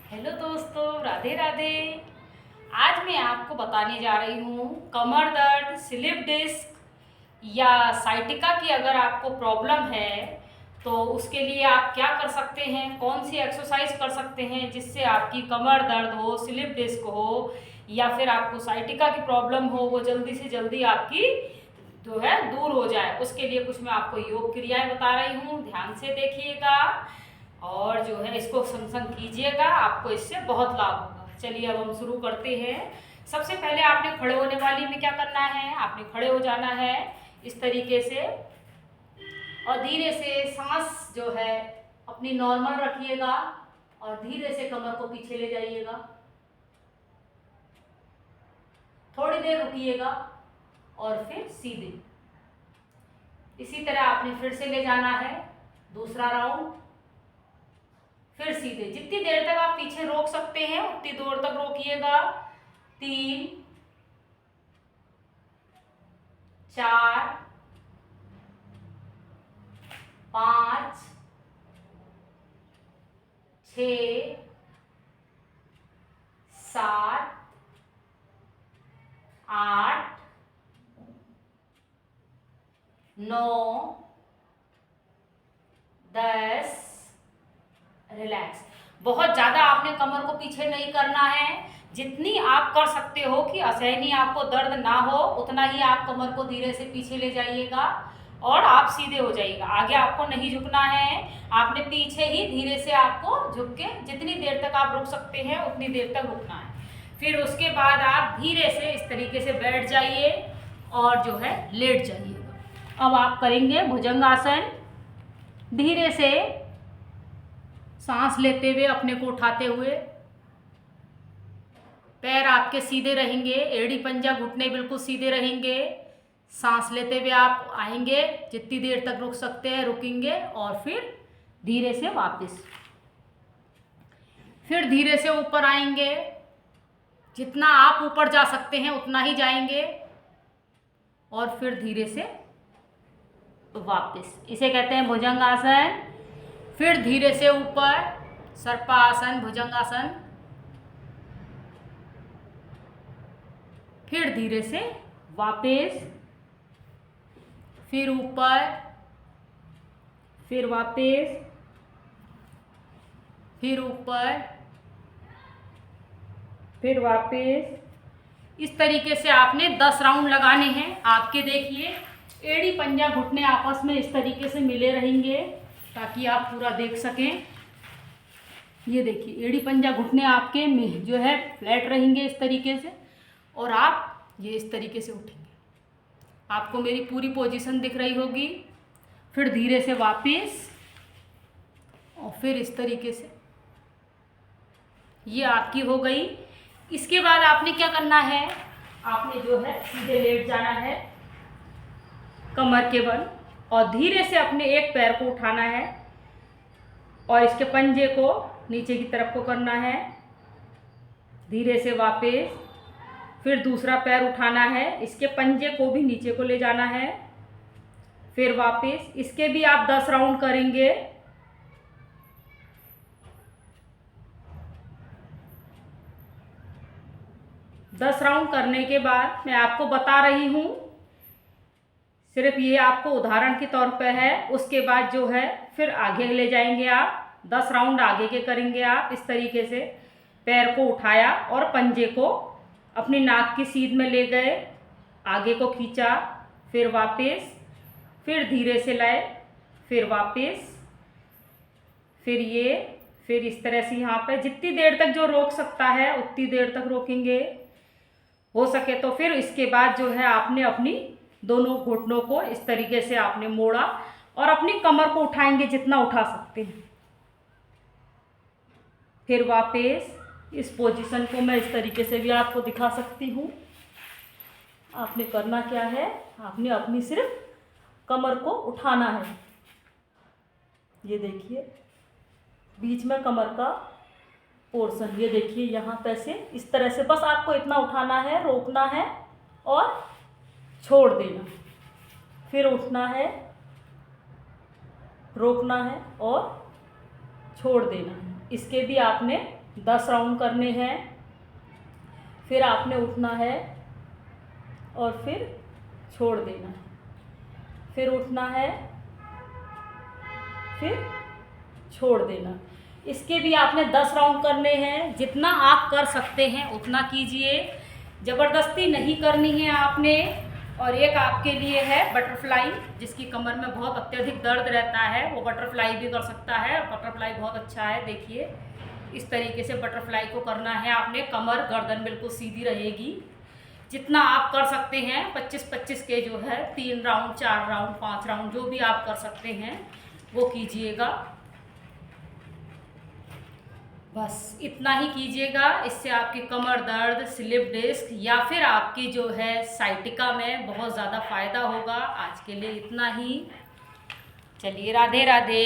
Hello दोस्तों, राधे राधे। आज मैं आपको बताने जा रही हूँ कमर दर्द, स्लिप डिस्क या साइटिका की अगर आपको प्रॉब्लम है तो उसके लिए आप क्या कर सकते हैं, कौन सी एक्सरसाइज कर सकते हैं जिससे आपकी कमर दर्द हो, स्लिप डिस्क हो या फिर आपको साइटिका की प्रॉब्लम हो वो जल्दी से जल्दी आपकी जो है दूर हो जाए। उसके लिए कुछ मैं आपको योग क्रियाएं बता रही हूँ, ध्यान से देखिएगा और जो है इसको संग संग कीजिएगा, आपको इससे बहुत लाभ होगा। चलिए अब हम शुरू करते हैं। सबसे पहले आपने खड़े होने वाली में क्या करना है, आपने खड़े हो जाना है इस तरीके से और धीरे से सांस जो है अपनी नॉर्मल रखिएगा और धीरे से कमर को पीछे ले जाइएगा। थोड़ी देर रुकिएगा और फिर सीधे इसी तरह आपने फिर से ले जाना है दूसरा राउंड, फिर सीधे। जितनी देर तक आप पीछे रोक सकते हैं उतनी देर तक रोकिएगा। 3 4 5 6 7 8 9 10। रिलैक्स। बहुत ज़्यादा आपने कमर को पीछे नहीं करना है, जितनी आप कर सकते हो कि असहनीय आपको दर्द ना हो उतना ही आप कमर को धीरे से पीछे ले जाइएगा और आप सीधे हो जाइएगा। आगे आपको नहीं झुकना है, आपने पीछे ही धीरे से आपको झुक के जितनी देर तक आप रुक सकते हैं उतनी देर तक रुकना है। फिर उसके बाद आप धीरे से इस तरीके से बैठ जाइए और जो है लेट जाइएगा। अब आप करेंगे भुजंगासन। धीरे से सांस लेते हुए अपने को उठाते हुए, पैर आपके सीधे रहेंगे, एड़ी पंजा घुटने बिल्कुल सीधे रहेंगे। सांस लेते हुए आप आएंगे, जितनी देर तक रुक सकते हैं रुकेंगे और फिर धीरे से वापस, फिर धीरे से ऊपर आएंगे। जितना आप ऊपर जा सकते हैं उतना ही जाएंगे और फिर धीरे से वापस। इसे कहते हैं भुजंगासन। फिर धीरे से ऊपर सर्पासन, भुजंगासन। फिर धीरे से वापस, फिर ऊपर, फिर वापस, फिर ऊपर, फिर वापस। इस तरीके से आपने 10 राउंड लगाने हैं। आपके देखिए एड़ी पंजा घुटने आपस में इस तरीके से मिले रहेंगे ताकि आप पूरा देख सकें। ये देखिए एड़ी पंजा घुटने आपके में जो है फ्लैट रहेंगे इस तरीके से और आप ये इस तरीके से उठेंगे। आपको मेरी पूरी पोजीशन दिख रही होगी। फिर धीरे से वापस और फिर इस तरीके से, ये आपकी हो गई। इसके बाद आपने क्या करना है, आपने जो है सीधे लेट जाना है कमर के बल और धीरे से अपने एक पैर को उठाना है और इसके पंजे को नीचे की तरफ को करना है। धीरे से वापस, फिर दूसरा पैर उठाना है, इसके पंजे को भी नीचे को ले जाना है, फिर वापस। इसके भी आप 10 राउंड करेंगे। दस राउंड करने के बाद मैं आपको बता रही हूँ, सिर्फ ये आपको उदाहरण के तौर पर है। उसके बाद जो है फिर आगे ले जाएंगे आप। 10 राउंड आगे के करेंगे आप इस तरीके से। पैर को उठाया और पंजे को अपनी नाक की सीध में ले गए, आगे को खींचा, फिर वापस, फिर धीरे से लाए, फिर वापस, फिर ये, फिर इस तरह से यहाँ पे जितनी देर तक जो रोक सकता है उतनी देर तक रोकेंगे, हो सके तो। फिर इसके बाद जो है आपने अपनी दोनों घुटनों को इस तरीके से आपने मोड़ा और अपनी कमर को उठाएंगे जितना उठा सकते हैं। फिर वापस इस पोजीशन को मैं इस तरीके से भी आपको दिखा सकती हूँ। आपने करना क्या है, आपने अपनी सिर्फ कमर को उठाना है। ये देखिए बीच में कमर का पोर्शन, ये देखिए यहाँ पे से इस तरह से बस आपको इतना उठाना है, रोकना है और छोड़ देना। फिर उठना है, रोकना है और छोड़ देना है। इसके भी आपने 10 राउंड करने हैं। फिर आपने उठना है और फिर छोड़ देना है, फिर उठना है, फिर छोड़ देना। इसके भी आपने 10 राउंड करने हैं। जितना आप कर सकते हैं उतना कीजिए, ज़बरदस्ती नहीं करनी है आपने। और एक आपके लिए है बटरफ्लाई, जिसकी कमर में बहुत अत्यधिक दर्द रहता है, वो बटरफ्लाई भी कर सकता है। बटरफ्लाई बहुत अच्छा है, देखिए इस तरीके से बटरफ्लाई को करना है आपने। कमर गर्दन बिल्कुल सीधी रहेगी। जितना आप कर सकते हैं 25-25 के जो है 3 राउंड, 4 राउंड, 5 राउंड जो भी आप कर सकते हैं वो कीजिएगा। बस इतना ही कीजिएगा। इससे आपकी कमर दर्द, स्लिप डिस्क या फिर आपकी जो है साइटिका में बहुत ज़्यादा फ़ायदा होगा। आज के लिए इतना ही। चलिए, राधे राधे।